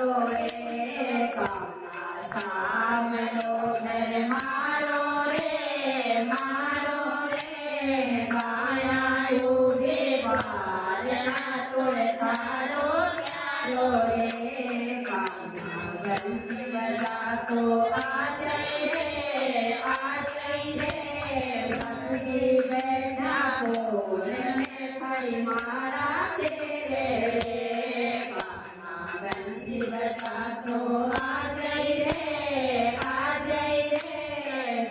तो रे काना साम लो घर मारो रे गाया योगे बारना तोड़े सारो क्यारो रे काना घंटी बजा तो आ जाए रे बंदी बैठा कोल में भाई मारा तेरे रे काना घंटी बजा तो आ जाए रे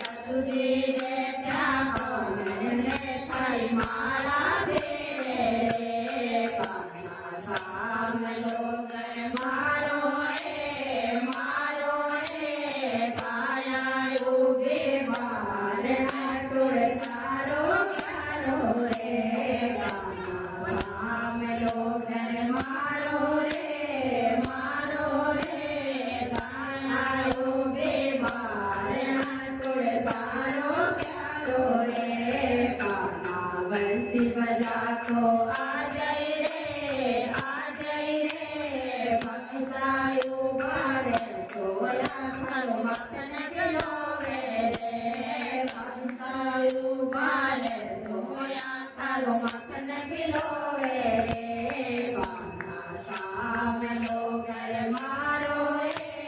बंदी बैठा कोल में भाई मारा तेरे रे काना साम लोग मारो रे गाया योगे बारना तोड़े सारो क्यारो रे काना साम लोग मारो रे गाया योगे बारना तोड़े सारो क्यारो रे काना बंसी बजा तो आ जाए रे भक्तायु बारे सोया थारो मखन गिलोवे रे भक्तायु बारे सोया थारो मखन गिलोवे रे काना साम लोग मारो रे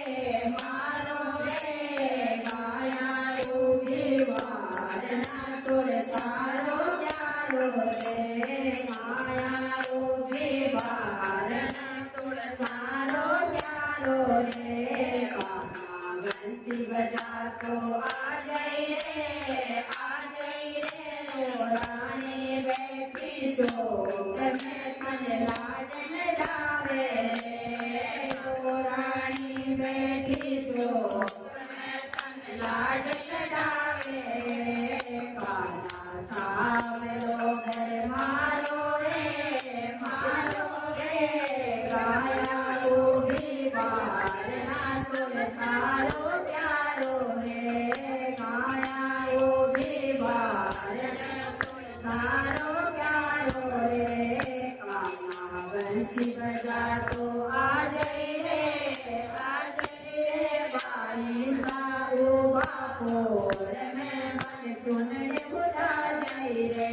गाया योगी बारना तोड़े सारो क्यारो रे गाया योगी बारना तोड़े सारो क्यारो रे काना घंटी बजा तो आ जाए रे रानी बैठी चौक में तन लाडन डावे रे रानी बैठी चौक में तन लाडन डावे काना साम लोग मारो रे गाया योगी बारना तोड़े सारो क्यारो रे गाया योगी बारना तोड़े सारो क्यारो रे काना बंसी बजा तो आ जाए रे बाई साऊ बापोर में मन चुनने बुला जाए रे